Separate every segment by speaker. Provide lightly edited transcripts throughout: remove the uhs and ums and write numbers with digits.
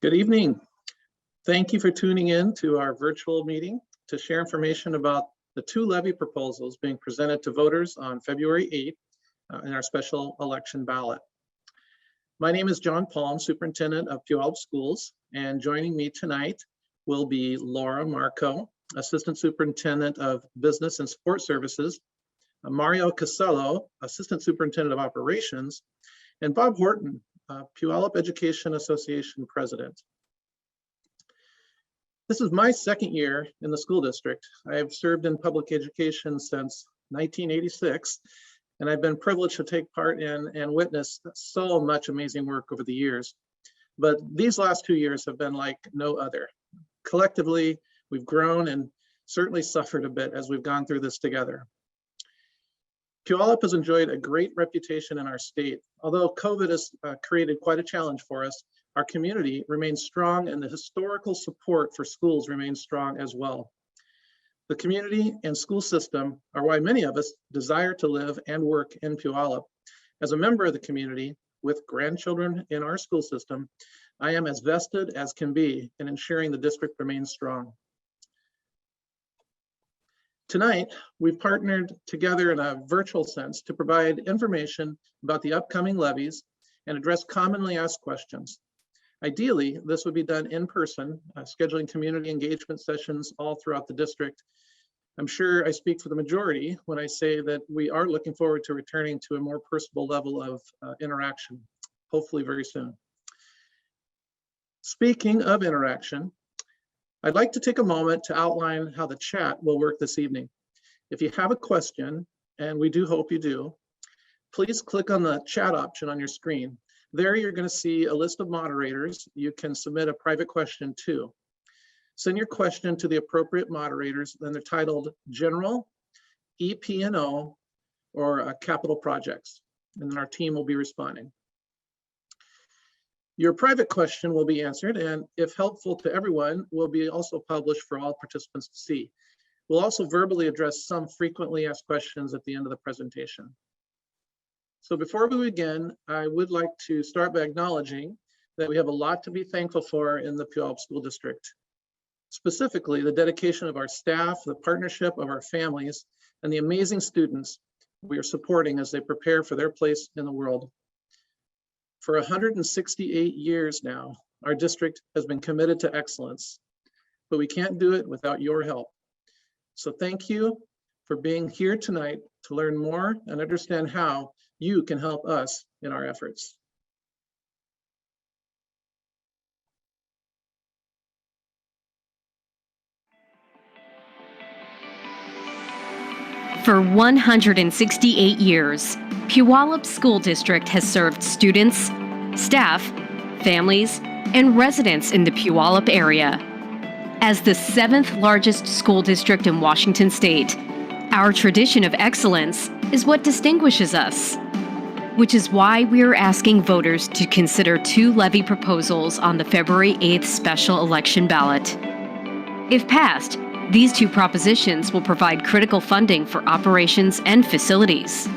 Speaker 1: Good evening. Thank you for tuning in to our virtual meeting to share information about the two levy proposals being presented to voters on February 8th in our special election ballot. My name is John Palm, Superintendent of Puyallup Schools, and joining me tonight will be Laura Marco, Assistant Superintendent of Business and Support Services, Mario Casello, Assistant Superintendent of Operations, and Bob Horton, Puyallup Education Association President. This is my second year in the school district. I have served in public education since 1986, and I've been privileged to take part in and witness so much amazing work over the years. But these last 2 years have been like no other. Collectively, we've grown and certainly suffered a bit as we've gone through this together. Puyallup has enjoyed a great reputation in our state. Although COVID has created quite a challenge for us, our community remains strong and the historical support for schools remains strong as well. The community and school system are why many of us desire to live and work in Puyallup. As a member of the community with grandchildren in our school system, I am as vested as can be in ensuring the district remains strong. Tonight, we've partnered together in a virtual sense to provide information about the upcoming levies and address commonly asked questions. Ideally, this would be done in person, scheduling community engagement sessions all throughout the district. I'm sure I speak for the majority when I say that we are looking forward to returning to a more personable level of interaction, hopefully very soon. Speaking of interaction, I'd like to take a moment to outline how the chat will work this evening. If you have a question, and we do hope you do, please click on the chat option on your screen. There you're going to see a list of moderators you can submit a private question to. Send your question to the appropriate moderators, then they're titled General, EPNO, or Capital Projects, and then our team will be responding. Your private question will be answered, and if helpful to everyone, will be also published for all participants to see. We'll also verbally address some frequently asked questions at the end of the presentation. So before we begin, I would like to start by acknowledging that we have a lot to be thankful for in the Puyallup School District. Specifically, the dedication of our staff, the partnership of our families, and the amazing students we are supporting as they prepare for their place in the world. For 168 years now, our district has been committed to excellence, but we can't do it without your help. So thank you for being here tonight to learn more and understand how you can help us in our efforts.
Speaker 2: For 168 years, Puyallup School District has served students, staff, families, and residents in the Puyallup area. As the 7th largest school district in Washington State, our tradition of excellence is what distinguishes us, which is why we are asking voters to consider two levy proposals on the February 8th special election ballot. If passed, these two propositions will provide critical funding for operations and facilities.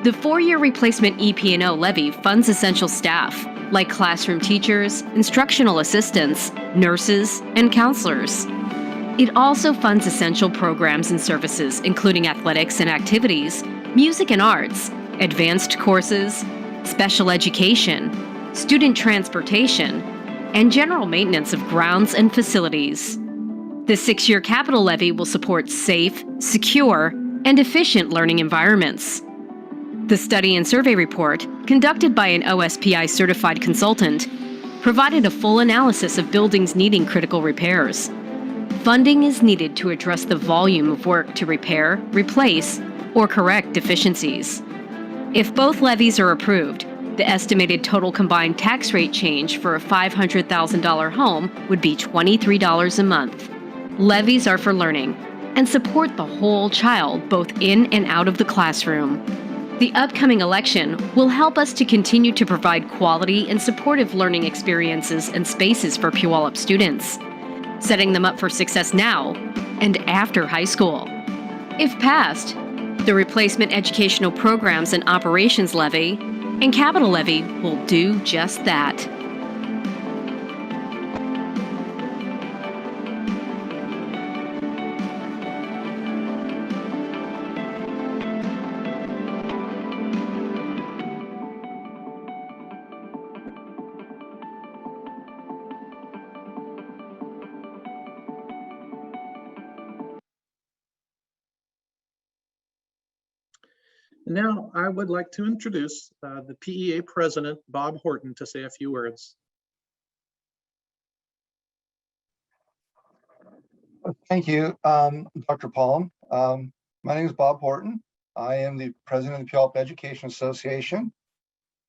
Speaker 2: The 4-year replacement EPNO levy funds essential staff, like classroom teachers, instructional assistants, nurses, and counselors. It also funds essential programs and services, including athletics and activities, music and arts, advanced courses, special education, student transportation, and general maintenance of grounds and facilities. The 6-year capital levy will support safe, secure, and efficient learning environments. The study and survey report, conducted by an OSPI certified consultant, provided a full analysis of buildings needing critical repairs. Funding is needed to address the volume of work to repair, replace, or correct deficiencies. If both levies are approved, the estimated total combined tax rate change for a $500,000 home would be $23 a month. Levies are for learning and support the whole child, both in and out of the classroom. The upcoming election will help us to continue to provide quality and supportive learning experiences and spaces for Puyallup students, setting them up for success now and after high school. If passed, the replacement educational programs and operations levy and capital levy will do just that.
Speaker 1: And now I would like to introduce the PEA President Bob Horton to say a few words.
Speaker 3: Thank you, Dr. Palm. My name is Bob Horton. I am the president of the Puyallup Education Association,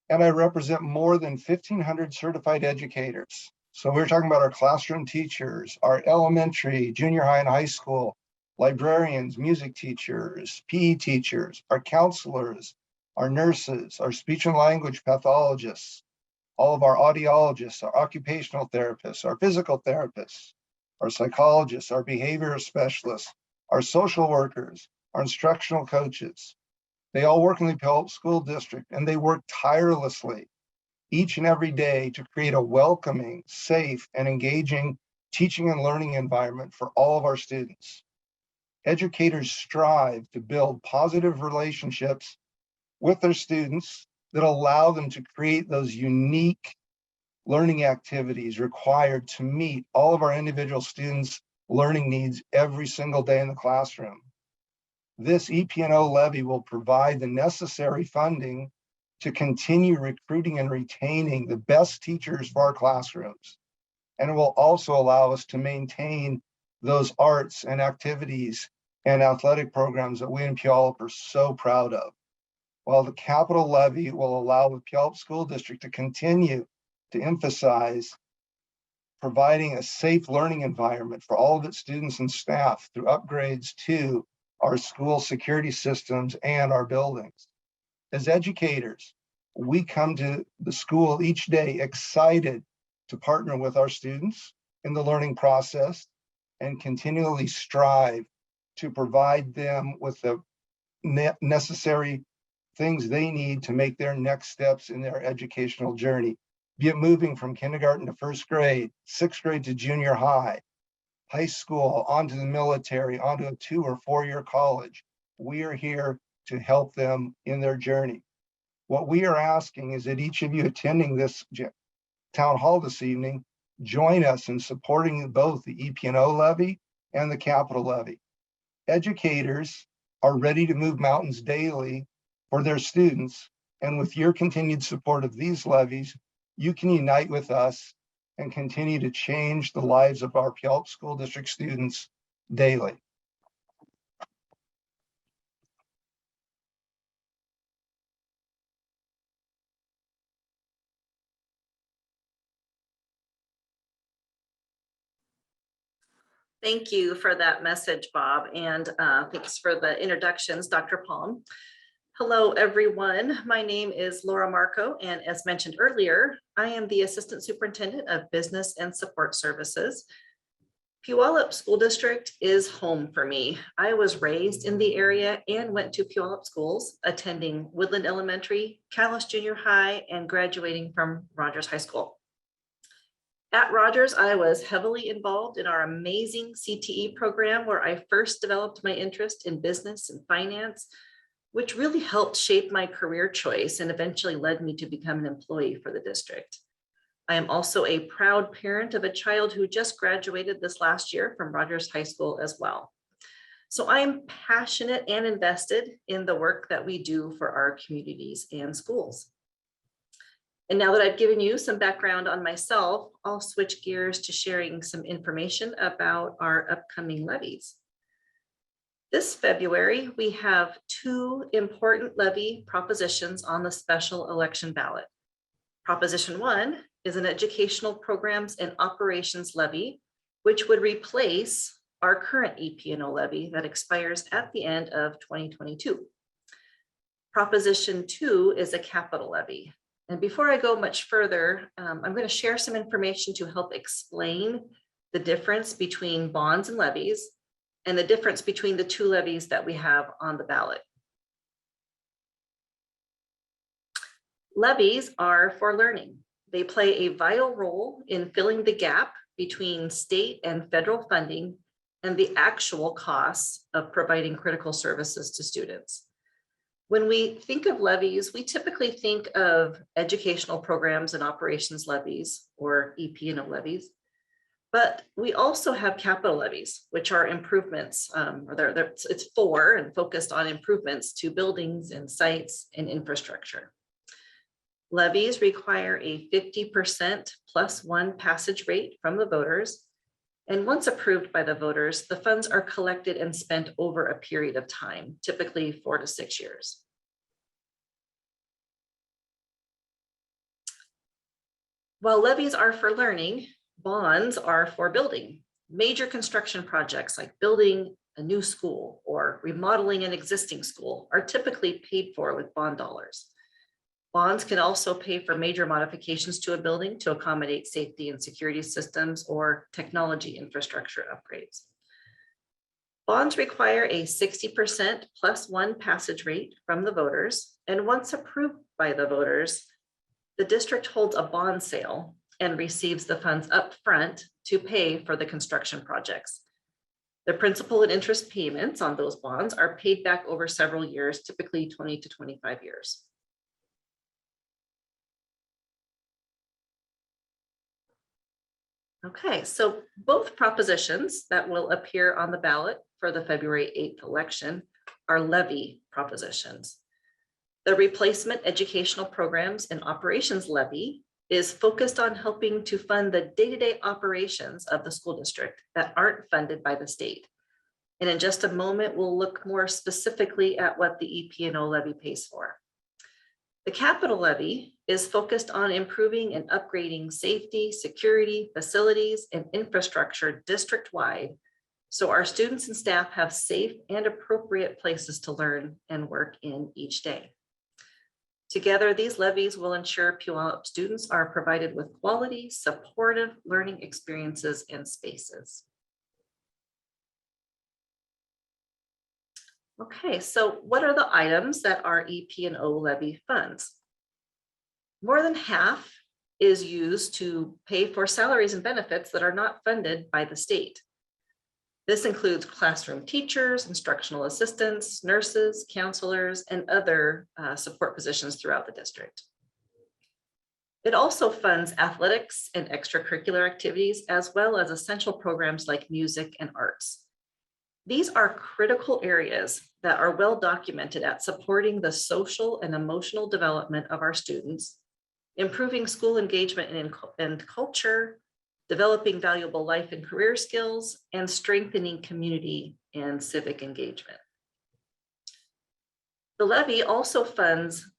Speaker 3: and I represent more than 1,500 certified educators. So we're talking about our classroom teachers, our elementary, junior high, and high school, librarians, music teachers, PE teachers, our counselors, our nurses, our speech and language pathologists, all of our audiologists, our occupational therapists, our physical therapists, our psychologists, our behavioral specialists, our social workers, our instructional coaches. They all work in the Puyallup School District, and they work tirelessly each and every day to create a welcoming, safe, and engaging teaching and learning environment for all of our students. Educators strive to build positive relationships with their students that allow them to create those unique learning activities required to meet all of our individual students' learning needs every single day in the classroom. This EPNO levy will provide the necessary funding to continue recruiting and retaining the best teachers for our classrooms. And it will also allow us to maintain those arts and activities and athletic programs that we in Puyallup are so proud of. While the capital levy will allow the Puyallup School District to continue to emphasize providing a safe learning environment for all of its students and staff through upgrades to our school security systems and our buildings. As educators, we come to the school each day excited to partner with our students in the learning process and continually strive to provide them with the necessary things they need to make their next steps in their educational journey, be it moving from kindergarten to first grade, sixth grade to junior high, high school, onto the military, onto a 2 or 4 year college. We are here to help them in their journey. What we are asking is that each of you attending this town hall this evening, join us in supporting both the EPNO levy and the capital levy. Educators are ready to move mountains daily for their students, and with your continued support of these levies, you can unite with us and continue to change the lives of our Puyallup School District students daily.
Speaker 4: Thank you for that message, Bob, and thanks for the introductions, Dr. Palm. Hello, everyone. My name is Laura Marco, and as mentioned earlier, I am the Assistant Superintendent of Business and Support Services. Puyallup School District is home for me. I was raised in the area and went to Puyallup schools, attending Woodland Elementary, Callis Junior High, and graduating from Rogers High School. At Rogers, I was heavily involved in our amazing CTE program, where I first developed my interest in business and finance, which really helped shape my career choice and eventually led me to become an employee for the district. I am also a proud parent of a child who just graduated this last year from Rogers High School as well. So I'm passionate and invested in the work that we do for our communities and schools. And now that I've given you some background on myself, I'll switch gears to sharing some information about our upcoming levies. This February, we have 2 important levy propositions on the special election ballot. Proposition 1 is an educational programs and operations levy, which would replace our current EPNO levy that expires at the end of 2022. Proposition 2 is a capital levy. And before I go much further, I'm going to share some information to help explain the difference between bonds and levies and the difference between the 2 levies that we have on the ballot. Levies are for learning. They play a vital role in filling the gap between state and federal funding and the actual costs of providing critical services to students. When we think of levies, we typically think of educational programs and operations levies, or EPNO levies. But we also have capital levies, which are improvements, it's for and focused on improvements to buildings and sites and infrastructure. Levies require a 50% +1 passage rate from the voters. And once approved by the voters, the funds are collected and spent over a period of time, typically 4 to 6 years. While levies are for learning, bonds are for building. Major construction projects like building a new school or remodeling an existing school are typically paid for with bond dollars. Bonds can also pay for major modifications to a building to accommodate safety and security systems or technology infrastructure upgrades. Bonds require a 60% +1 passage rate from the voters, and once approved by the voters, the district holds a bond sale and receives the funds up front to pay for the construction projects. The principal and interest payments on those bonds are paid back over several years, typically 20 to 25 years. Okay, so both propositions that will appear on the ballot for the February 8th election are levy propositions. The Replacement Educational Programs and Operations Levy is focused on helping to fund the day-to-day operations of the school district that aren't funded by the state. And in just a moment, we'll look more specifically at what the EPNO levy pays for. The capital levy is focused on improving and upgrading safety, security, facilities, and infrastructure district-wide, so our students and staff have safe and appropriate places to learn and work in each day. Together, these levies will ensure Puyallup students are provided with quality, supportive learning experiences and spaces. Okay, so what are the items that our EPNO levy funds? More than half is used to pay for salaries and benefits that are not funded by the state. This includes classroom teachers, instructional assistants, nurses, counselors, and other support positions throughout the district. It also funds athletics and extracurricular activities, as well as essential programs like music and arts. These are critical areas that are well documented at supporting the social and emotional development of our students, improving school engagement and culture, developing valuable life and career skills, and strengthening community and civic engagement. The levy also funds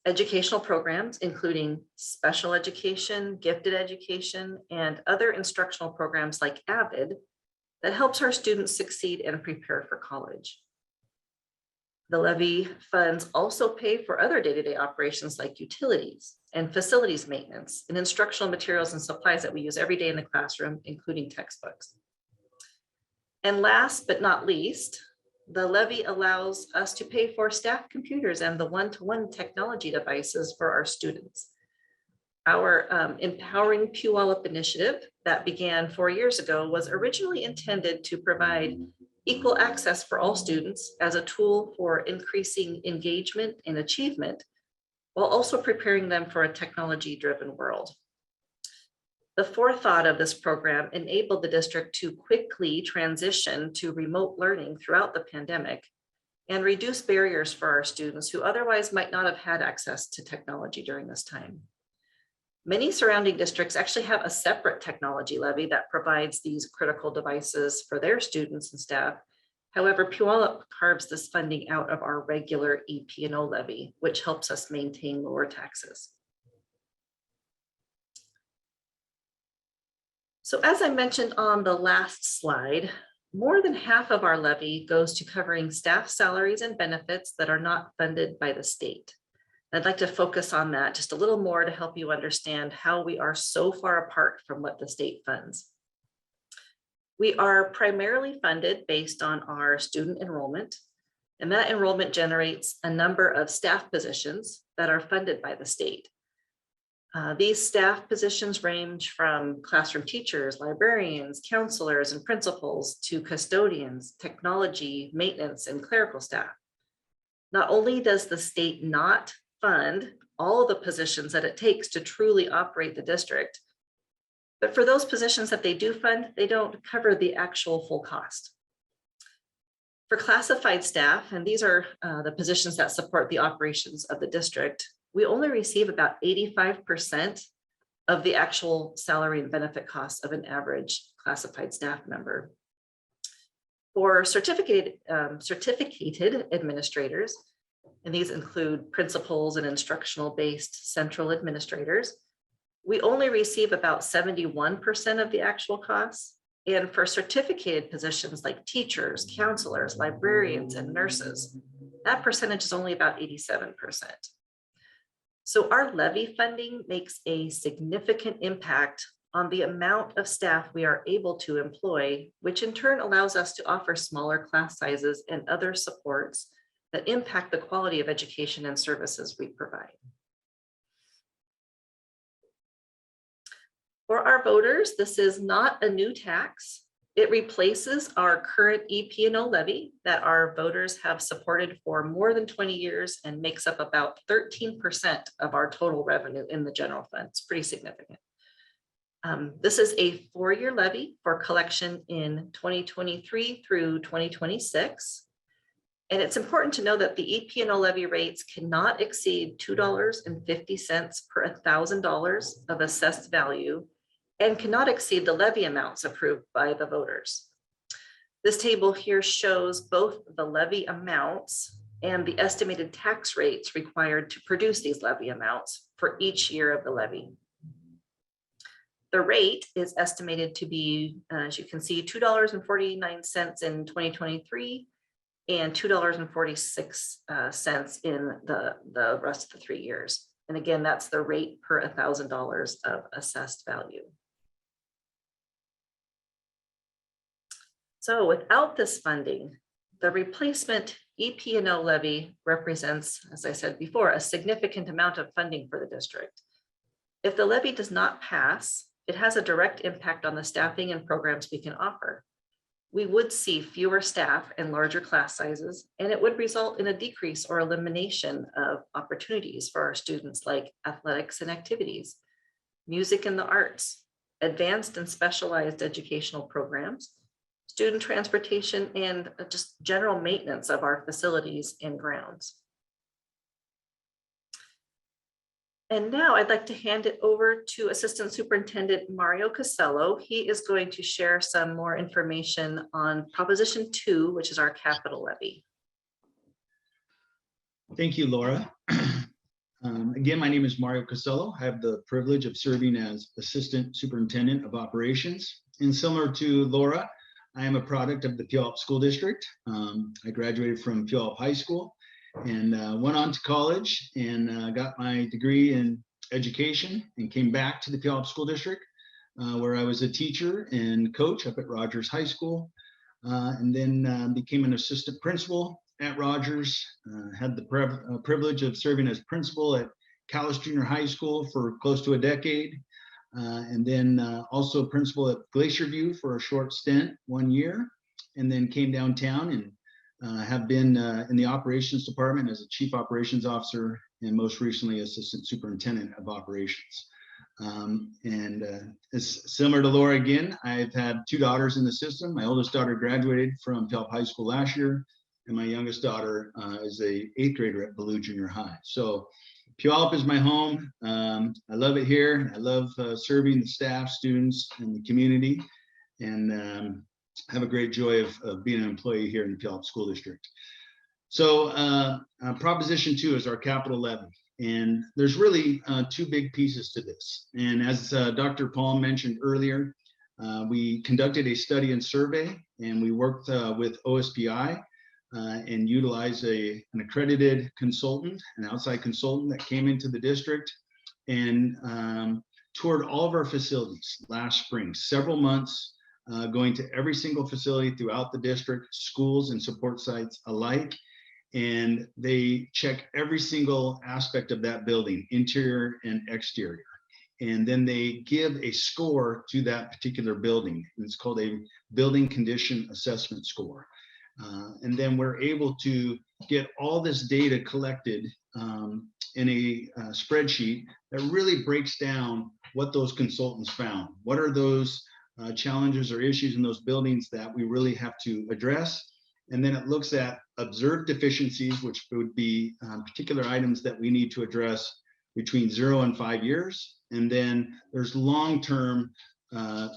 Speaker 4: educational programs, including special education, gifted education, and other instructional programs like AVID that helps our students succeed and prepare for college. The levy funds also pay for other day-to-day operations like utilities and facilities maintenance and instructional materials and supplies that we use every day in the classroom, including textbooks. And last but not least, the levy allows us to pay for staff computers and the one-to-one technology devices for our students. Our Empowering Puyallup initiative that began 4 years ago was originally intended to provide equal access for all students as a tool for increasing engagement and achievement, while also preparing them for a technology-driven world. The forethought of this program enabled the district to quickly transition to remote learning throughout the pandemic and reduce barriers for our students who otherwise might not have had access to technology during this time. Many surrounding districts actually have a separate technology levy that provides these critical devices for their students and staff. However, Puyallup carves this funding out of our regular EPNO levy, which helps us maintain lower taxes. So as I mentioned on the last slide, more than half of our levy goes to covering staff salaries and benefits that are not funded by the state. I'd like to focus on that just a little more to help you understand how we are so far apart from what the state funds. We are primarily funded based on our student enrollment, and that enrollment generates a number of staff positions that are funded by the state. These staff positions range from classroom teachers, librarians, counselors, and principals to custodians, technology, maintenance, and clerical staff. Not only does the state not fund all the positions that it takes to truly operate the district, But for those positions that they do fund, they don't cover the actual full cost. For classified staff, and these are the positions that support the operations of the district, we only receive about 85% of the actual salary and benefit costs of an average classified staff member. For certificated administrators, and these include principals and instructional-based central administrators, we only receive about 71% of the actual costs. And for certificated positions like teachers, counselors, librarians, and nurses, that percentage is only about 87%. So our levy funding makes a significant impact on the amount of staff we are able to employ, which in turn allows us to offer smaller class sizes and other supports that impact the quality of education and services we provide. For our voters, this is not a new tax. It replaces our current EPNO levy that our voters have supported for more than 20 years and makes up about 13% of our total revenue in the general fund. It's pretty significant. This is a 4-year levy for collection in 2023 through 2026. And it's important to know that the EPNO levy rates cannot exceed $2.50 per $1,000 of assessed value and cannot exceed the levy amounts approved by the voters. This table here shows both the levy amounts and the estimated tax rates required to produce these levy amounts for each year of the levy. The rate is estimated to be, as you can see, $2.49 in 2023 and $2.46 in the rest of the 3 years. And again, that's the rate per $1,000 of assessed value. So without this funding, the replacement EPNO levy represents, as I said before, a significant amount of funding for the district. If the levy does not pass, it has a direct impact on the staffing and programs we can offer. We would see fewer staff and larger class sizes, and it would result in a decrease or elimination of opportunities for our students like athletics and activities, music and the arts, advanced and specialized educational programs, student transportation, and just general maintenance of our facilities and grounds. And now I'd like to hand it over to Assistant Superintendent Mario Casello. He is going to share some more information on Proposition 2, which is our capital levy.
Speaker 5: Thank you, Laura. Again, my name is Mario Casello. I have the privilege of serving as Assistant Superintendent of Operations. And similar to Laura, I am a product of the Puyallup School District. I graduated from Puyallup High School and went on to college and got my degree in education and came back to the Puyallup School District where I was a teacher and coach up at Rogers High School and then became an assistant principal at Rogers. Had the privilege of serving as principal at Callis Junior High School for close to a decade. And then also principal at Glacier View for a short stint, 1 year, and then came downtown and have been in the operations department as a chief operations officer and most recently assistant superintendent of operations. It's similar to Laura again, I've had 2 daughters in the system. My oldest daughter graduated from Puyallup High School last year, and my youngest daughter is a 8th grader at Ballou Junior High. So Puyallup is my home. I love it here. I love serving the staff, students, and the community, and have a great joy of being an employee here in the Puyallup School District. So Proposition 2 is our capital levy, and there's really 2 big pieces to this. And as Dr. Palm mentioned earlier, we conducted a study and survey, and we worked with OSPI and utilize an accredited consultant, an outside consultant that came into the district and toured all of our facilities last spring, several months, going to every single facility throughout the district, schools and support sites alike. And they check every single aspect of that building, interior and exterior. And then they give a score to that particular building. It's called a building condition assessment score. And then we're able to get all this data collected in a spreadsheet that really breaks down what those consultants found. What are those challenges or issues in those buildings that we really have to address? And then it looks at observed deficiencies, which would be particular items that we need to address between 0 and 5 years. And then there's long-term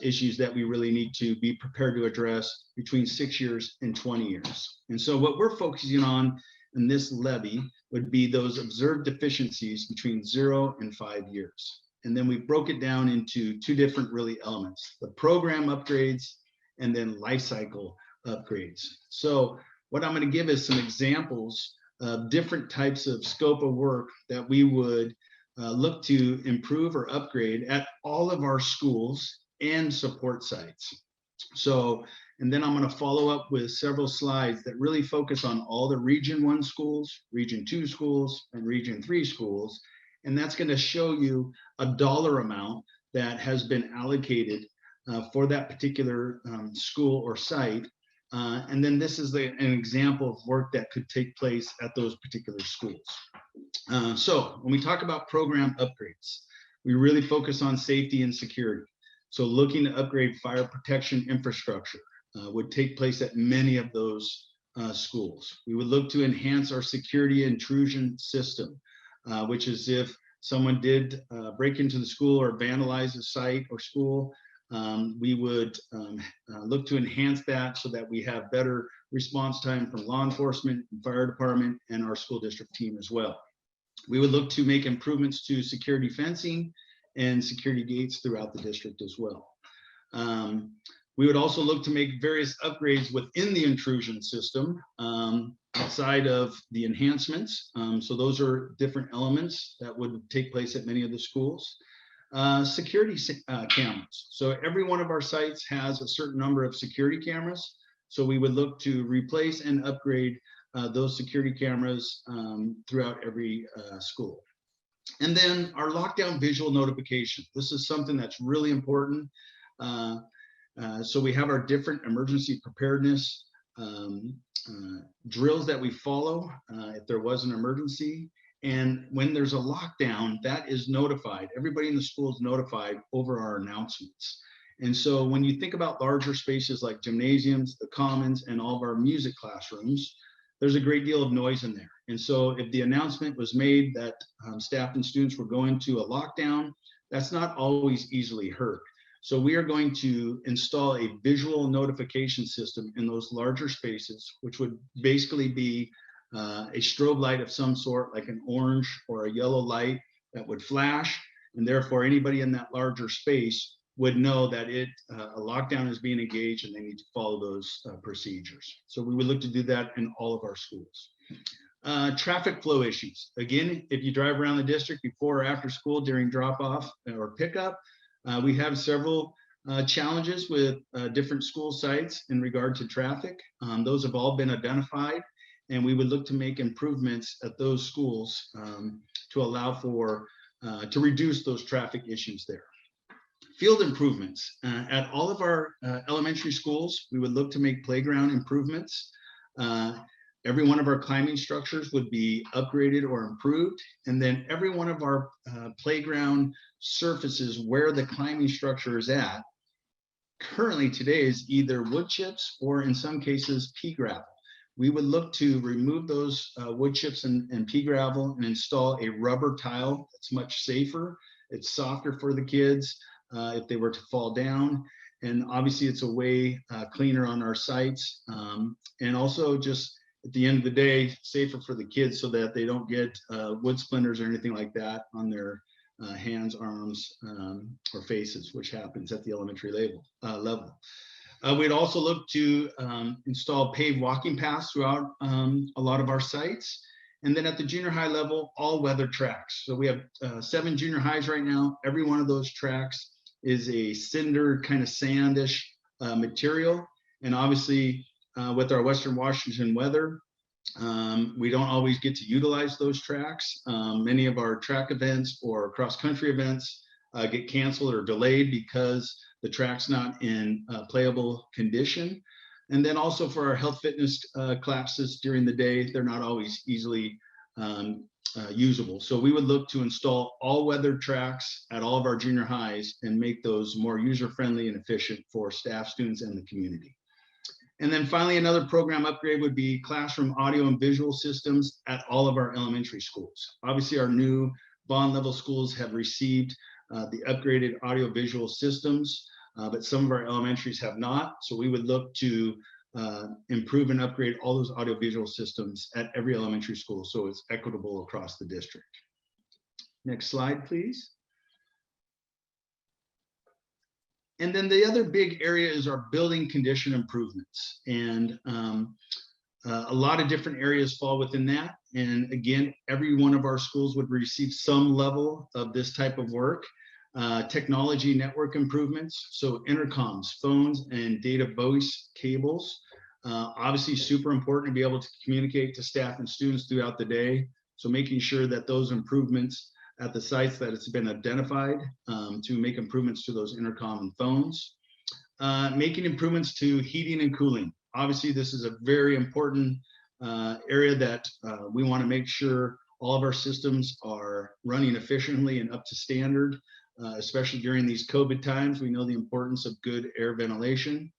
Speaker 5: issues that we really need to be prepared to address between 6 years and 20 years. And so what we're focusing on in this levy would be those observed deficiencies between 0 and 5 years. And then we broke it down into 2 different really elements, the program upgrades and then life cycle upgrades. So what I'm going to give is some examples of different types of scope of work that we would look to improve or upgrade at all of our schools and support sites. So, and then I'm going to follow up with several slides that really focus on all the Region 1 schools, Region 2 schools, and Region 3 schools. And that's going to show you a dollar amount that has been allocated for that particular school or site. And then this is an example of work that could take place at those particular schools. So when we talk about program upgrades, we really focus on safety and security. So looking to upgrade fire protection infrastructure would take place at many of those schools. We would look to enhance our security intrusion system, which is if someone did break into the school or vandalize a site or school, we would look to enhance that so that we have better response time from law enforcement, and fire department, and our school district team as well. We would look to make improvements to security fencing and security gates throughout the district as well. We would also look to make various upgrades within the intrusion system outside of the enhancements. So those are different elements that would take place at many of the schools. Security cameras. So every one of our sites has a certain number of security cameras. So we would look to replace and upgrade those security cameras throughout every school. And then our lockdown visual notification. This is something that's really important. So we have our different emergency preparedness drills that we follow if there was an emergency. And when there's a lockdown, that is notified. Everybody in the school is notified over our announcements. And so when you think about larger spaces like gymnasiums, the commons, and all of our music classrooms, there's a great deal of noise in there. And so if the announcement was made that staff and students were going to a lockdown, that's not always easily heard. So we are going to install a visual notification system in those larger spaces, which would basically be a strobe light of some sort, like an orange or a yellow light that would flash. And therefore anybody in that larger space would know that a lockdown is being engaged and they need to follow those procedures. So we would look to do that in all of our schools. Traffic flow issues. Again, if you drive around the district before or after school during drop off or pickup, we have several challenges with different school sites in regard to traffic. Those have all been identified, and we would look to make improvements at those schools to allow for, to reduce those traffic issues there. Field improvements. At all of our elementary schools, we would look to make playground improvements. Every one of our climbing structures would be upgraded or improved. And then every one of our playground surfaces where the climbing structure is at, currently today is either wood chips or in some cases pea gravel. We would look to remove those wood chips and pea gravel and install a rubber tile that's much safer. It's softer for the kids if they were to fall down. And obviously it's a way cleaner on our sites. And also just at the end of the day, safer for the kids so that they don't get wood splinters or anything like that on their hands, arms, or faces, which happens at the elementary level. We'd also look to install paved walking paths throughout a lot of our sites. And then at the junior high level, all weather tracks. So we have 7 junior highs right now. Every one of those tracks is a cinder kind of sandish material. And obviously with our Western Washington weather, we don't always get to utilize those tracks. Many of our track events or cross-country events get canceled or delayed because the track's not in playable condition. And then also for our health fitness classes during the day, they're not always easily usable. So we would look to install all-weather tracks at all of our junior highs and make those more user-friendly and efficient for staff, students, and the community. And then finally, another program upgrade would be classroom audio and visual systems at all of our elementary schools. Obviously, our new bond level schools have received the upgraded audio visual systems, but some of our elementaries have not. So we would look to improve and upgrade all those audiovisual systems at every elementary school so it's equitable across the district. Next slide, please. And then the other big area is our building condition improvements. And a lot of different areas fall within that. And again, every one of our schools would receive some level of this type of work. Technology network improvements, so intercoms, phones, and data voice cables. Obviously super important to be able to communicate to staff and students throughout the day. So making sure that those improvements at the sites that it's been identified to make improvements to those intercom and phones. Making improvements to heating and cooling. Obviously, this is a very important area that we want to make sure all of our systems are running efficiently and up to standard, especially during these COVID times. We know the importance of good air ventilation.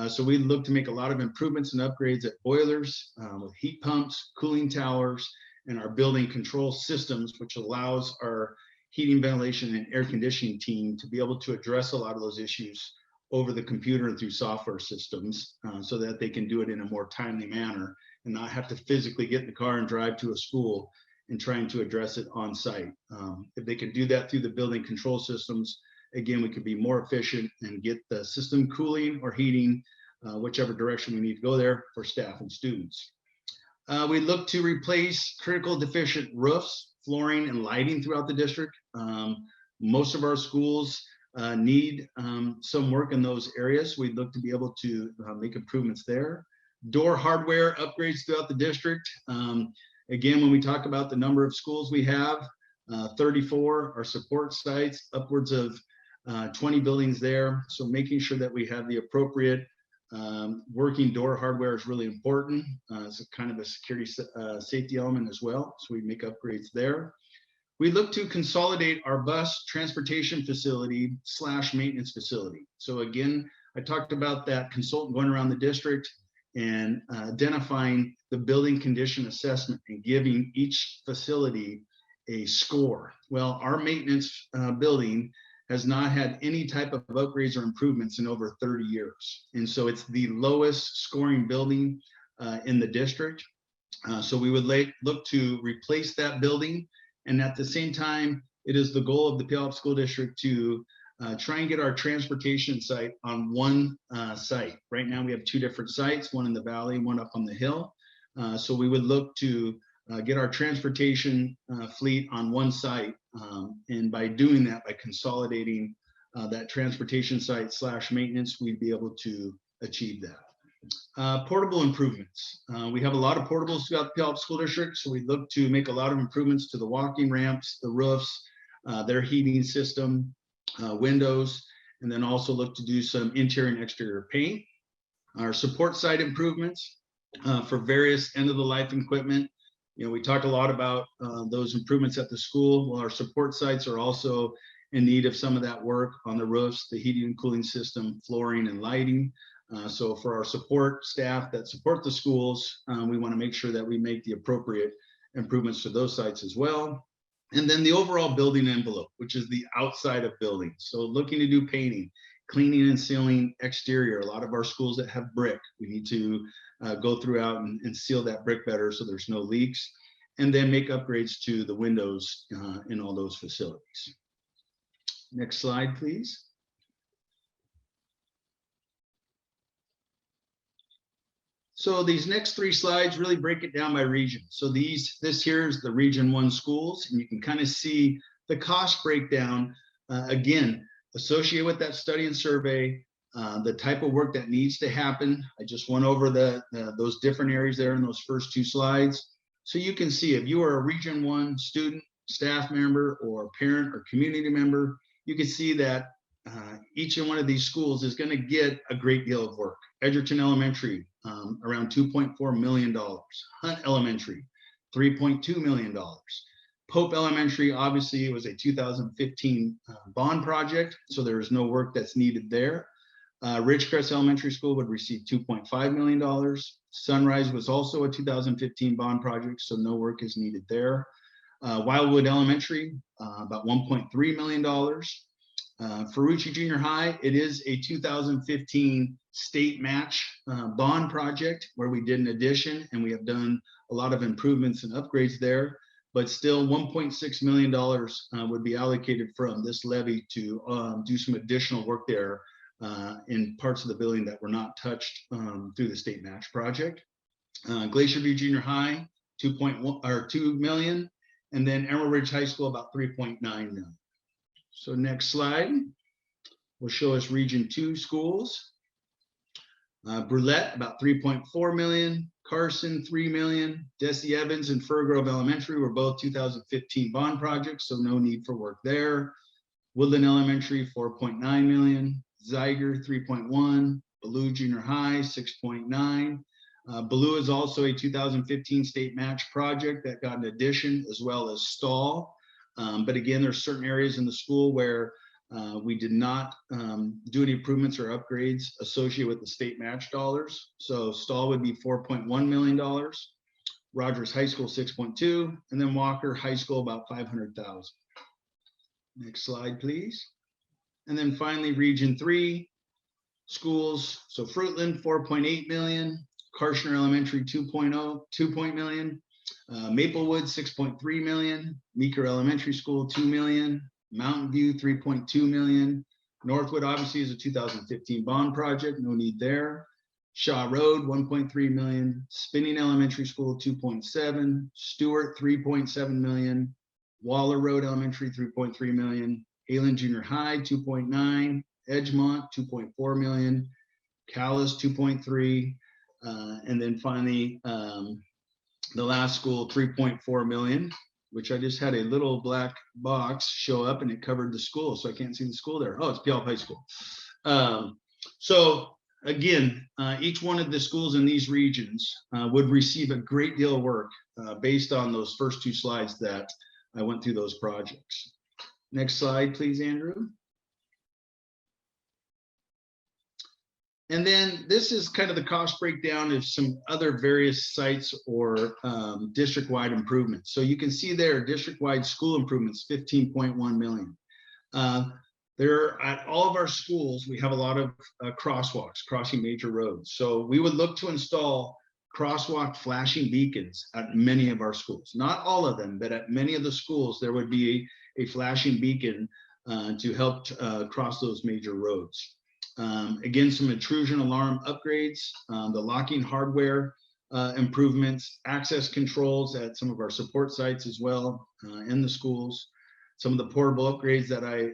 Speaker 5: So we look to make a lot of improvements and upgrades at boilers with heat pumps, cooling towers, and our building control systems, which allows our heating, ventilation, and air conditioning team to be able to address a lot of those issues over the computer and through software systems so that they can do it in a more timely manner and not have to physically get in the car and drive to a school and trying to address it on site. If they can do that through the building control systems, again, we could be more efficient and get the system cooling or heating, whichever direction we need to go there for staff and students. We look to replace critical deficient roofs, flooring, and lighting throughout the district. Most of our schools need some work in those areas. We'd look to be able to make improvements there. Door hardware upgrades throughout the district. Again, when we talk about the number of schools we have, 34 are support sites, upwards of 20 buildings there. So making sure that we have the appropriate working door hardware is really important. It's a kind of a security safety element as well. So we make upgrades there. We look to consolidate our bus transportation facility / maintenance facility. So again, I talked about that consultant going around the district and identifying the building condition assessment and giving each facility a score. Well, our maintenance building has not had any type of upgrades or improvements in over 30 years. And so it's the lowest scoring building in the district. So we would look to replace that building. And at the same time, it is the goal of the Puyallup School District to try and get our transportation site on one site. Right now we have 2 different sites, one in the valley and one up on the hill. So we would look to get our transportation fleet on one site. And by doing that, by consolidating that transportation site / maintenance, we'd be able to achieve that. Portable improvements. We have a lot of portables throughout the Puyallup School District, so we look to make a lot of improvements to the walking ramps, the roofs, their heating system, windows, and then also look to do some interior and exterior paint. Our support site improvements for various end-of-the-life equipment. You know, we talk a lot about those improvements at the school. Well, our support sites are also in need of some of that work on the roofs, the heating and cooling system, flooring, and lighting. So for our support staff that support the schools, we want to make sure that we make the appropriate improvements to those sites as well. And then the overall building envelope, which is the outside of buildings. So looking to do painting, cleaning and sealing exterior. A lot of our schools that have brick, we need to go throughout and seal that brick better so there's no leaks, and then make upgrades to the windows in all those facilities. Next slide, please. So these next 3 slides really break it down by region. So this here is the Region 1 schools, and you can kind of see the cost breakdown, again, associated with that study and survey, the type of work that needs to happen. I just went over those different areas there in those first 2 slides. So you can see if you are a Region 1 student, staff member, or parent or community member, you can see that each and one of these schools is going to get a great deal of work. Edgerton Elementary, around $2.4 million. Hunt Elementary, $3.2 million. Pope Elementary, obviously, it was a 2015 bond project, so there is no work that's needed there. Ridgecrest Elementary School would receive $2.5 million. Sunrise was also a 2015 bond project, so no work is needed there. Wildwood Elementary, about $1.3 million. Ferrucci Junior High, it is a 2015 state match bond project where we did an addition, and we have done a lot of improvements and upgrades there, but still $1.6 million would be allocated from this levy to do some additional work there in parts of the building that were not touched through the state match project. Glacier View Junior High, $2 million, and then Emerald Ridge High School about $3.9 million. So next slide will show us Region 2 schools. Brulette, about $3.4 million. Carson, $3 million. Desi Evans and Fir Grove Elementary were both 2015 bond projects, so no need for work there. Woodland Elementary, $4.9 million. Zeiger, 3.1. Ballou Junior High, 6.9. Ballou is also a 2015 state match project that got an addition as well as Stall. But again, there's certain areas in the school where we did not do any improvements or upgrades associated with the state match dollars. So Stall would be $4.1 million. Rogers High School, 6.2, and then Walker High School, about 500,000. Next slide, please. And then finally, Region 3 schools. So Fruitland, 4.8 million. Karshner Elementary, 2 million. Maplewood, 6.3 million. Meeker Elementary School, 2 million. Mountain View, 3.2 million. Northwood obviously is a 2015 bond project, no need there. Shaw Road, 1.3 million. Spinning Elementary School, 2.7. Stewart, 3.7 million. Waller Road Elementary, 3.3 million. Aylen Junior High, 2.9. Edgemont, 2.4 million. Callis, 2.3. And then finally, the last school, 3.4 million, which I just had a little black box show up and it covered the school, so I can't see the school there. Oh, it's Puyallup High School. So again, each one of the schools in these regions would receive a great deal of work based on those first two slides that I went through those projects. Next slide, please, Andrew. And then this is kind of the cost breakdown of some other various sites or district-wide improvements. So you can see there, district-wide school improvements, 15.1 million. There at all of our schools, we have a lot of crosswalks, crossing major roads. So we would look to install crosswalk flashing beacons at many of our schools. Not all of them, but at many of the schools, there would be a flashing beacon to help cross those major roads. Again, some intrusion alarm upgrades, the locking hardware improvements, access controls at some of our support sites as well in the schools, some of the portable upgrades that I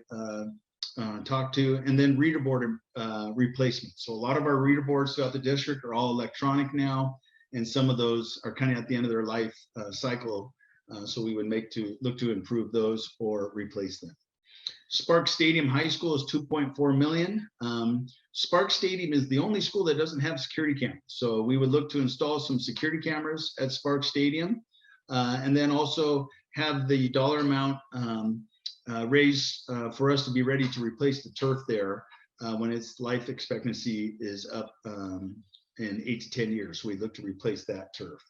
Speaker 5: talked to, and then reader board replacement. So a lot of our reader boards throughout the district are all electronic now, and some of those are kind of at the end of their life cycle. So we would look to improve those or replace them. Spark Stadium High School is 2.4 million. Spark Stadium is the only school that doesn't have security cameras. So we would look to install some security cameras at Spark Stadium and then also have the dollar amount raised for us to be ready to replace the turf there when its life expectancy is up in 8 to 10 years. So we look to replace that turf.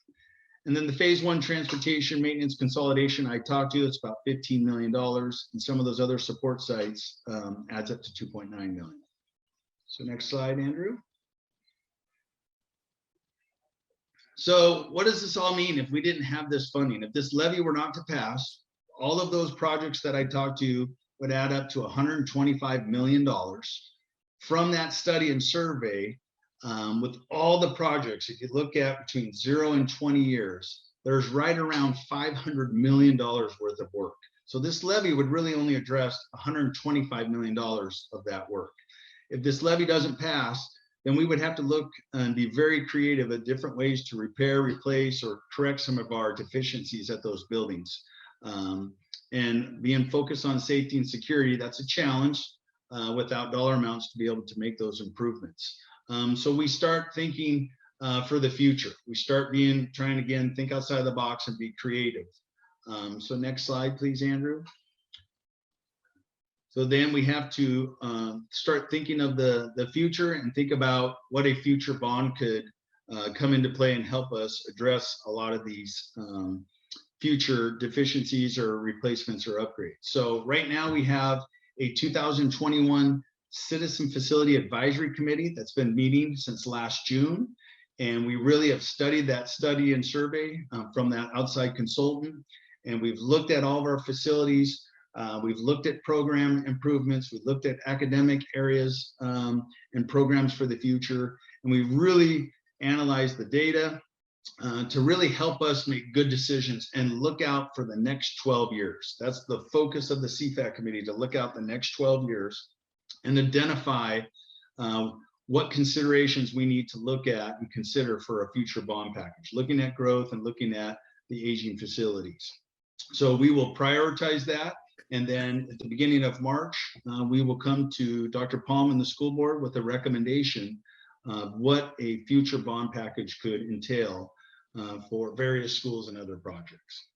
Speaker 5: And then the phase 1 transportation maintenance consolidation I talked to, it's about $15 million. And some of those other support sites adds up to 2.9 million. So next slide, Andrew. So what does this all mean if we didn't have this funding? If this levy were not to pass, all of those projects that I talked to would add up to $125 million. From that study and survey, with all the projects, if you look at between 0 and 20 years, there's right around $500 million worth of work. So this levy would really only address $125 million of that work. If this levy doesn't pass, then we would have to look and be very creative at different ways to repair, replace, or correct some of our deficiencies at those buildings. And being focused on safety and security, that's a challenge without dollar amounts to be able to make those improvements. So we start thinking for the future. We start trying again, think outside the box and be creative. So next slide, please, Andrew. So then we have to start thinking of the future and think about what a future bond could come into play and help us address a lot of these future deficiencies or replacements or upgrades. So right now we have a 2021 Citizen Facility Advisory Committee that's been meeting since last June. And we really have studied that study and survey from that outside consultant. And we've looked at all of our facilities. We've looked at program improvements. We've looked at academic areas and programs for the future. And we've really analyzed the data to really help us make good decisions and look out for the next 12 years. That's the focus of the CFAC committee, to look out the next 12 years and identify what considerations we need to look at and consider for a future bond package, looking at growth and looking at the aging facilities. So we will prioritize that. And then at the beginning of March, we will come to Dr. Palm and the school board with a recommendation of what a future bond package could entail for various schools and other projects.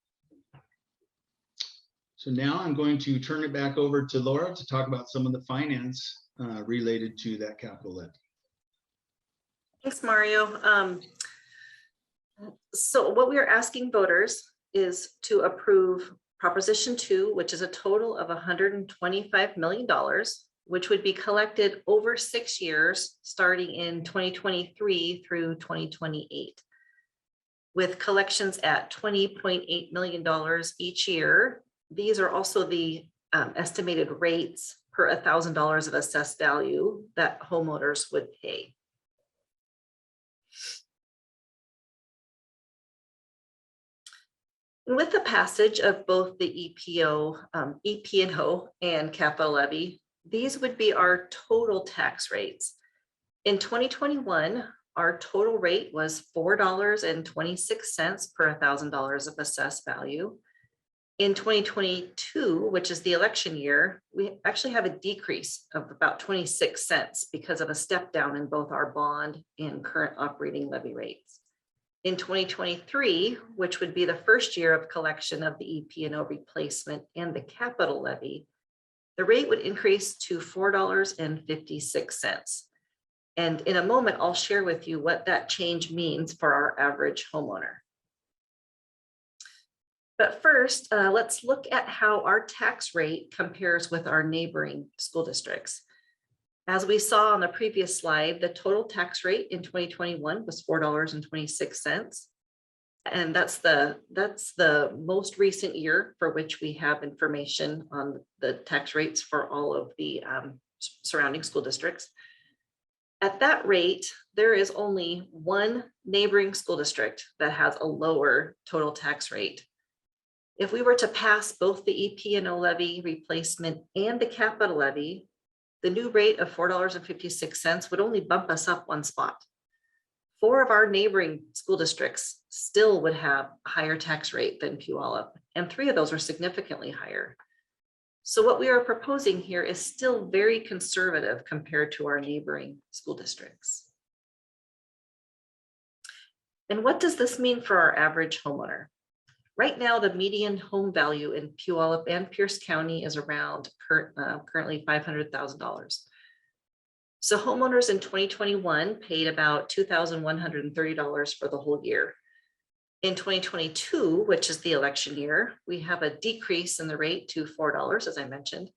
Speaker 5: So now I'm going to turn it back over to Laura to talk about some of the finance related to that capital levy.
Speaker 4: Thanks, Mario. So what we are asking voters is to approve Proposition 2, which is a total of $125 million, which would be collected over 6 years, starting in 2023 through 2028. With collections at $20.8 million each year, these are also the estimated rates per $1,000 of assessed value that homeowners would pay. With the passage of both the EPNO and capital levy, these would be our total tax rates. In 2021, our total rate was $4.26 per $1,000 of assessed value. In 2022, which is the election year, we actually have a decrease of about 26 cents because of a step down in both our bond and current operating levy rates. In 2023, which would be the first year of collection of the EPNO replacement and the capital levy, the rate would increase to $4.56. And in a moment, I'll share with you what that change means for our average homeowner. But first, let's look at how our tax rate compares with our neighboring school districts. As we saw on the previous slide, the total tax rate in 2021 was $4.26. And that's the most recent year for which we have information on the tax rates for all of the surrounding school districts. At that rate, there is only one neighboring school district that has a lower total tax rate. If we were to pass both the EPNO levy replacement and the capital levy, the new rate of $4.56 would only bump us up one spot. 4 of our neighboring school districts still would have a higher tax rate than Puyallup, and 3 of those are significantly higher. So what we are proposing here is still very conservative compared to our neighboring school districts. And what does this mean for our average homeowner? Right now, the median home value in Puyallup and Pierce County is around currently $500,000. So homeowners in 2021 paid about $2,130 for the whole year. In 2022, which is the election year, we have a decrease in the rate to $4, as I mentioned.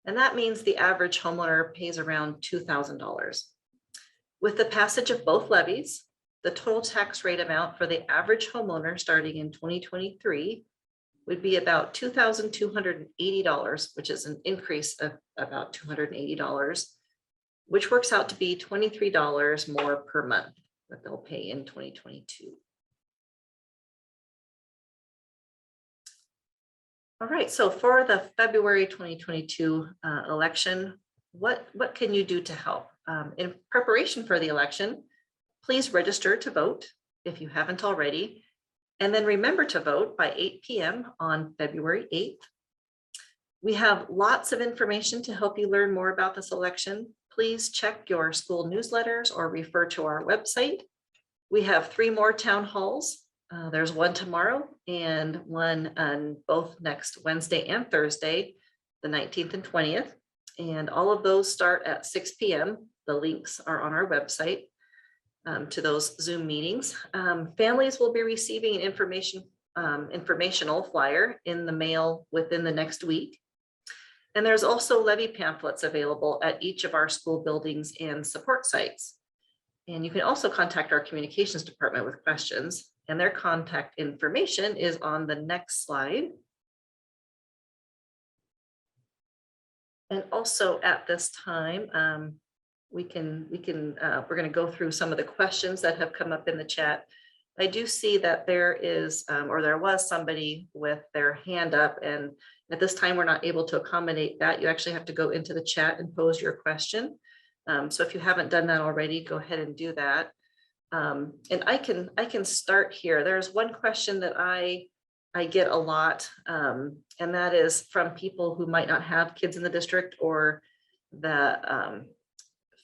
Speaker 4: And that means the average homeowner pays around $2,000. With the passage of both levies, the total tax rate amount for the average homeowner starting in 2023 would be about $2,280, which is an increase of about $280, which works out to be $23 more per month that they'll pay in 2022. All right, so for the February 2022 election, what can you do to help? In preparation for the election, please register to vote if you haven't already, and then remember to vote by 8 p.m. on February 8th. We have lots of information to help you learn more about this election. Please check your school newsletters or refer to our website. We have 3 more town halls There's one tomorrow and one on both next Wednesday and Thursday, the 19th and 20th. And all of those start at 6 p.m. The links are on our website to those Zoom meetings. Families will be receiving an informational flyer in the mail within the next week. And there's also levy pamphlets available at each of our school buildings and support sites. And you can also contact our communications department with questions, and their contact information is on the next slide. And also at this time, we're going to go through some of the questions that have come up in the chat. I do see that there is, or there was somebody with their hand up, and at this time, we're not able to accommodate that. You actually have to go into the chat and pose your question. So if you haven't done that already, go ahead and do that. And I can start here. There's one question that I get a lot, and that is from people who might not have kids in the district, or the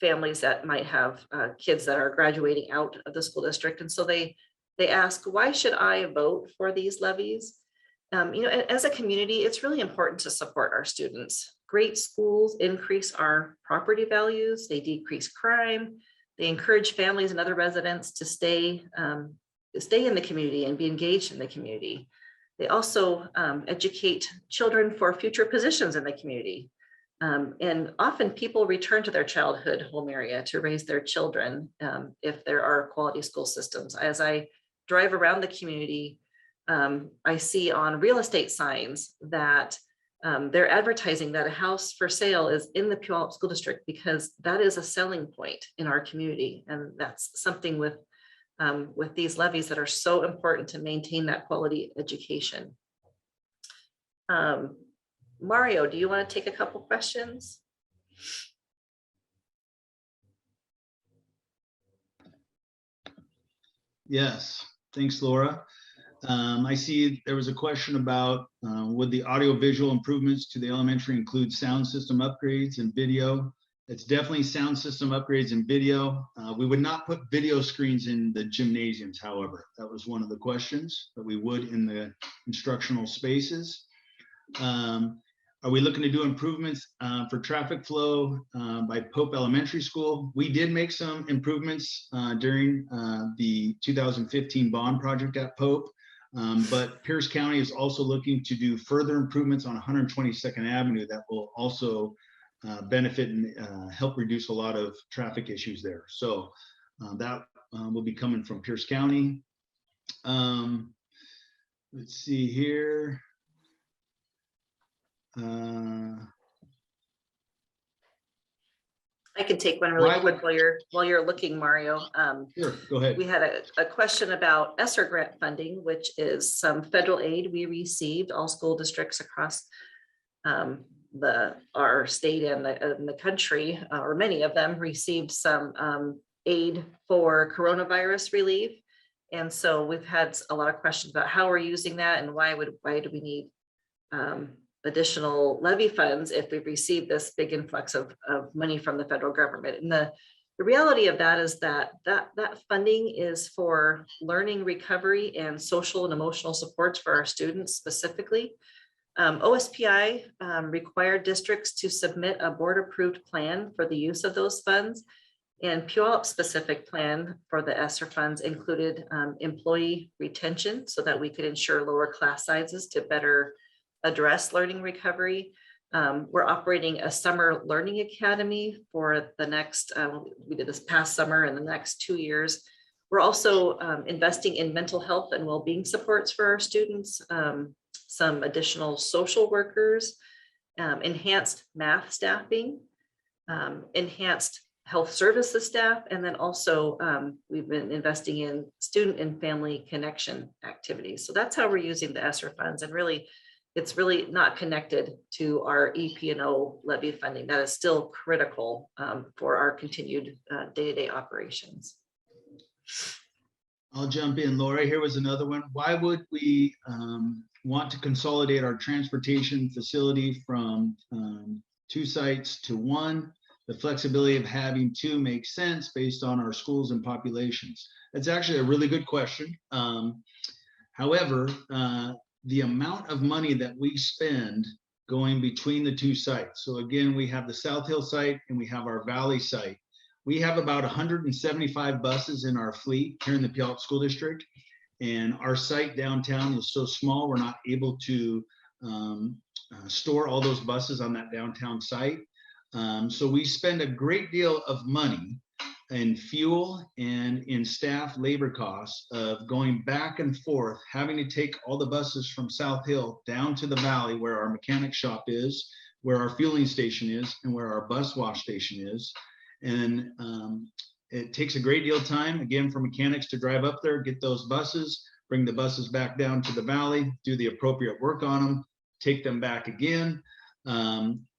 Speaker 4: families that might have kids that are graduating out of the school district. And so they ask, why should I vote for these levies? As a community, it's really important to support our students. Great schools increase our property values, they decrease crime, they encourage families and other residents to stay in the community and be engaged in the community. They also educate children for future positions in the community. And often people return to their childhood home area to raise their children if there are quality school systems. As I drive around the community, I see on real estate signs that they're advertising that a house for sale is in the Puyallup School District, because that is a selling point in our community. And that's something with these levies that are so important to maintain that quality education. Mario, do you want to take a couple questions?
Speaker 5: Yes, thanks, Laura. I see there was a question about would the audiovisual improvements to the elementary include sound system upgrades and video? It's definitely sound system upgrades and video. We would not put video screens in the gymnasiums, however. That was one of the questions, but we would in the instructional spaces. Are we looking to do improvements for traffic flow by Pope Elementary School? We did make some improvements during the 2015 bond project at Pope. But Pierce County is also looking to do further improvements on 122nd Avenue that will also benefit and help reduce a lot of traffic issues there. So that will be coming from Pierce County. Let's see here.
Speaker 4: I can take one really quick while you're looking, Mario.
Speaker 5: Sure, go ahead.
Speaker 4: We had a question about ESR Grant Funding, which is some federal aid we received. All school districts across our state and the country, or many of them, received some aid for coronavirus relief. And so we've had a lot of questions about how we're using that and why do we need additional levy funds if we've received this big influx of money from the federal government. And the reality of that is that funding is for learning recovery and social and emotional supports for our students specifically. OSPI required districts to submit a board-approved plan for the use of those funds, and Puyallup specific plan for the ESSER funds included employee retention so that we could ensure lower class sizes to better address learning recovery. We're operating a summer learning academy for the next, we did this past summer and the next 2 years. We're also investing in mental health and well-being supports for our students, some additional social workers, enhanced math staffing, enhanced health services staff, and then also we've been investing in student and family connection activities. So that's how we're using the ESSER funds, and really, it's really not connected to our EPNO levy funding. That is still critical for our continued day-to-day operations.
Speaker 5: I'll jump in, Laura. Here was another one. Why would we want to consolidate our transportation facility from 2 sites to 1? The flexibility of having 2 makes sense based on our schools and populations. That's actually a really good question. However, the amount of money that we spend going between the two sites. So again, we have the South Hill site and we have our Valley site. We have about 175 buses in our fleet here in the Puyallup School District. And our site downtown is so small, we're not able to store all those buses on that downtown site. So we spend a great deal of money in fuel and in staff labor costs of going back and forth, having to take all the buses from South Hill down to the Valley where our mechanic shop is, where our fueling station is, and where our bus wash station is. And it takes a great deal of time, again, for mechanics to drive up there, get those buses, bring the buses back down to the Valley, do the appropriate work on them, take them back again.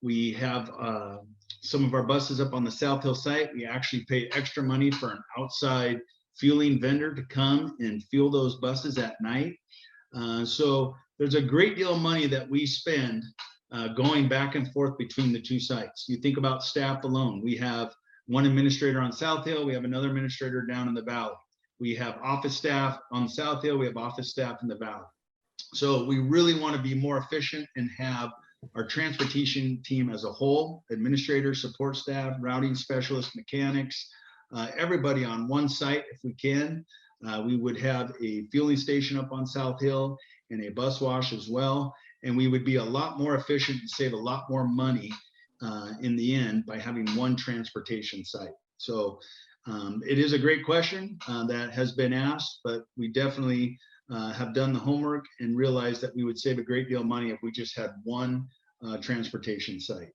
Speaker 5: We have some of our buses up on the South Hill site. We actually pay extra money for an outside fueling vendor to come and fuel those buses at night. So there's a great deal of money that we spend going back and forth between the two sites. You think about staff alone. We have one administrator on South Hill. We have another administrator down in the Valley. We have office staff on South Hill. We have office staff in the Valley. So we really want to be more efficient and have our transportation team as a whole, administrators, support staff, routing specialists, mechanics, everybody on one site if we can. We would have a fueling station up on South Hill and a bus wash as well. And we would be a lot more efficient and save a lot more money in the end by having one transportation site. So it is a great question that has been asked, but we definitely have done the homework and realized that we would save a great deal of money if we just had one transportation site.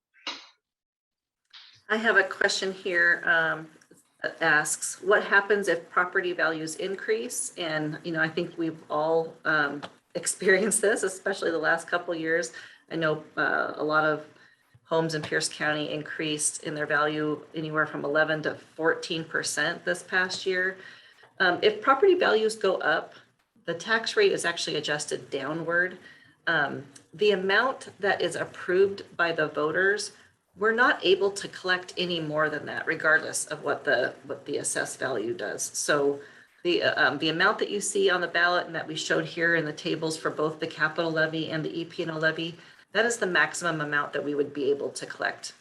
Speaker 4: I have a question here that asks, what happens if property values increase? And, you know, I think we've all experienced this, especially the last couple of years. I know a lot of homes in Pierce County increased in their value anywhere from 11 to 14% this past year. If property values go up, the tax rate is actually adjusted downward. The amount that is approved by the voters, we're not able to collect any more than that, regardless of what the assessed value does. So the amount that you see on the ballot and that we showed here in the tables for both the capital levy and the EPNO levy, that is the maximum amount that we would be able to collect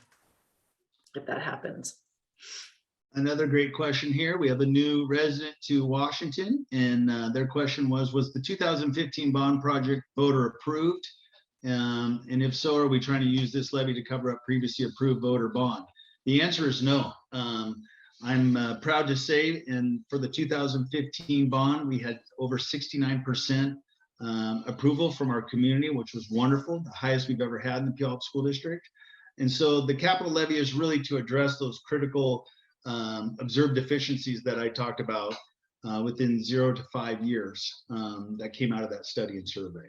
Speaker 4: if that happens.
Speaker 5: Another great question here. We have a new resident to Washington, and their question was the 2015 bond project voter approved? And if so, are we trying to use this levy to cover up previously approved voter bond? The answer is no. I'm proud to say, and for the 2015 bond, we had over 69% approval from our community, which was wonderful, the highest we've ever had in the Puyallup School District. And so the capital levy is really to address those critical observed deficiencies that I talked about within 0 to 5 years that came out of that study and survey.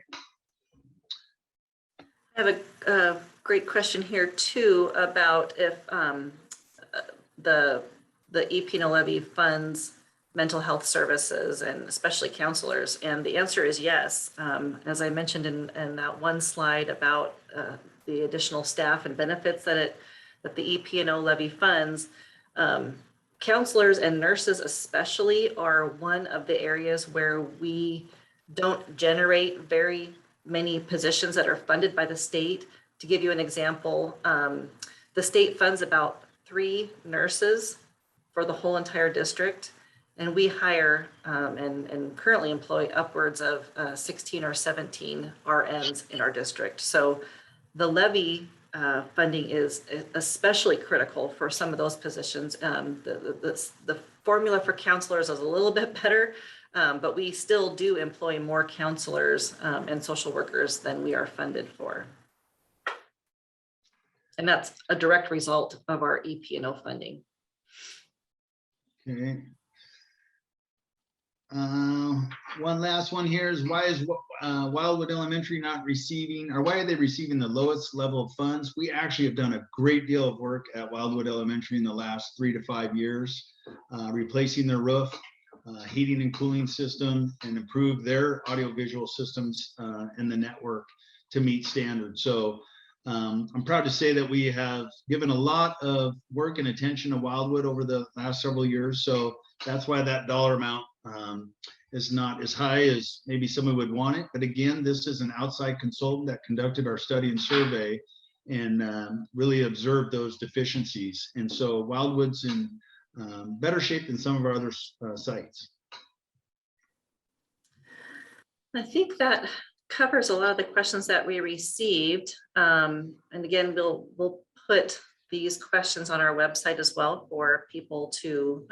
Speaker 4: I have a great question here too about if the EPNO levy funds mental health services and especially counselors, and the answer is yes. As I mentioned in that one slide about the additional staff and benefits that the EPNO levy funds, counselors and nurses especially are one of the areas where we don't generate very many positions that are funded by the state. To give you an example, the state funds about 3 nurses for the whole entire district, and we hire and currently employ upwards of 16 or 17 RNs in our district. So the levy funding is especially critical for some of those positions. The formula for counselors is a little bit better, but we still do employ more counselors and social workers than we are funded for. And that's a direct result of our EPNO funding.
Speaker 5: Okay. One last one here is, why is Wildwood Elementary not receiving, or why are they receiving the lowest level of funds? We actually have done a great deal of work at Wildwood Elementary in the last 3 to 5 years, replacing their roof, heating and cooling system, and improve their audiovisual systems and the network to meet standards. So I'm proud to say that we have given a lot of work and attention to Wildwood over the last several years. So that's why that dollar amount is not as high as maybe someone would want it. But again, this is an outside consultant that conducted our study and survey and really observed those deficiencies. And so Wildwood's in better shape than some of our other sites.
Speaker 4: I think that covers a lot of the questions that we received. And again, we'll put these questions on our website as well for people to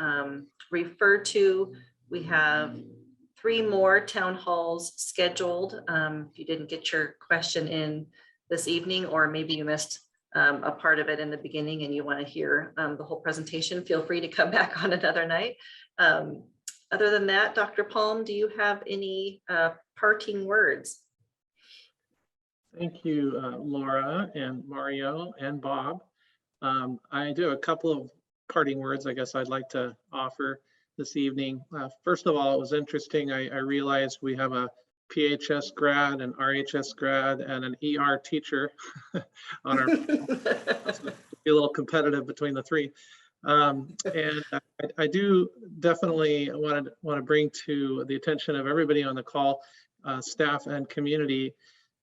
Speaker 4: refer to. We have 3 more town halls scheduled. If you didn't get your question in this evening, or maybe you missed a part of it in the beginning and you want to hear the whole presentation, feel free to come back on another night. Other than that, Dr. Palm, do you have any parting words?
Speaker 1: Thank you, Laura and Mario and Bob. I do have a couple of parting words I guess I'd like to offer this evening. First of all, it was interesting. I realized we have a PHS grad, an RHS grad, and an ER teacher on our so be a little competitive between the 3. And I do definitely want to bring to the attention of everybody on the call, staff and community.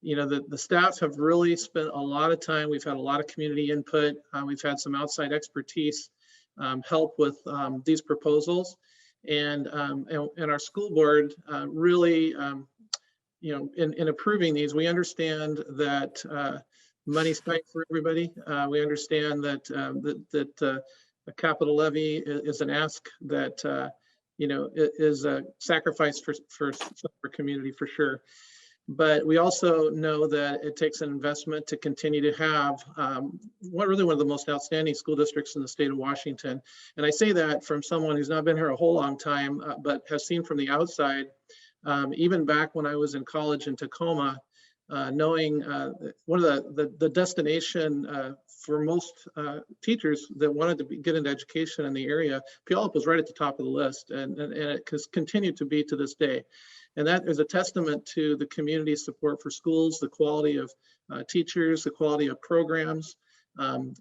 Speaker 1: You know, the staff have really spent a lot of time. We've had a lot of community input. We've had some outside expertise help with these proposals, and our school board really, you know, in approving these, we understand that money's tight for everybody. We understand that a capital levy is an ask that you know, is a sacrifice for community for sure. But we also know that it takes an investment to continue to have one of the most outstanding school districts in the state of Washington. And I say that from someone who's not been here a whole long time, but has seen from the outside, even back when I was in college in Tacoma, knowing one of the destination for most teachers that wanted to get into education in the area, Puyallup was right at the top of the list, and it has continued to be to this day. And that is a testament to the community support for schools, the quality of teachers, the quality of programs.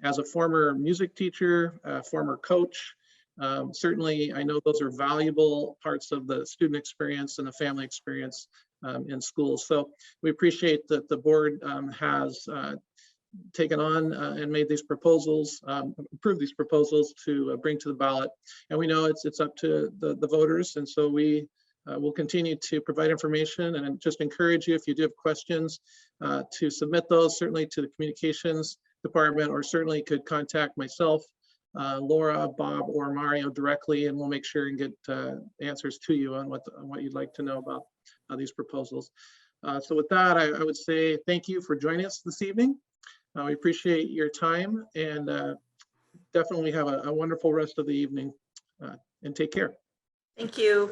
Speaker 1: As a former music teacher, former coach, certainly I know those are valuable parts of the student experience and the family experience in schools. So we appreciate that the board has taken on and made these proposals, approved these proposals to bring to the ballot. And we know it's up to the voters. And so we will continue to provide information, and just encourage you, if you do have questions, to submit those certainly to the communications department, or certainly could contact myself, Laura, Bob, or Mario directly, and we'll make sure and get answers to you on what you'd like to know about these proposals. So with that, I would say thank you for joining us this evening. We appreciate your time, and definitely have a wonderful rest of the evening, and take care.
Speaker 4: Thank you.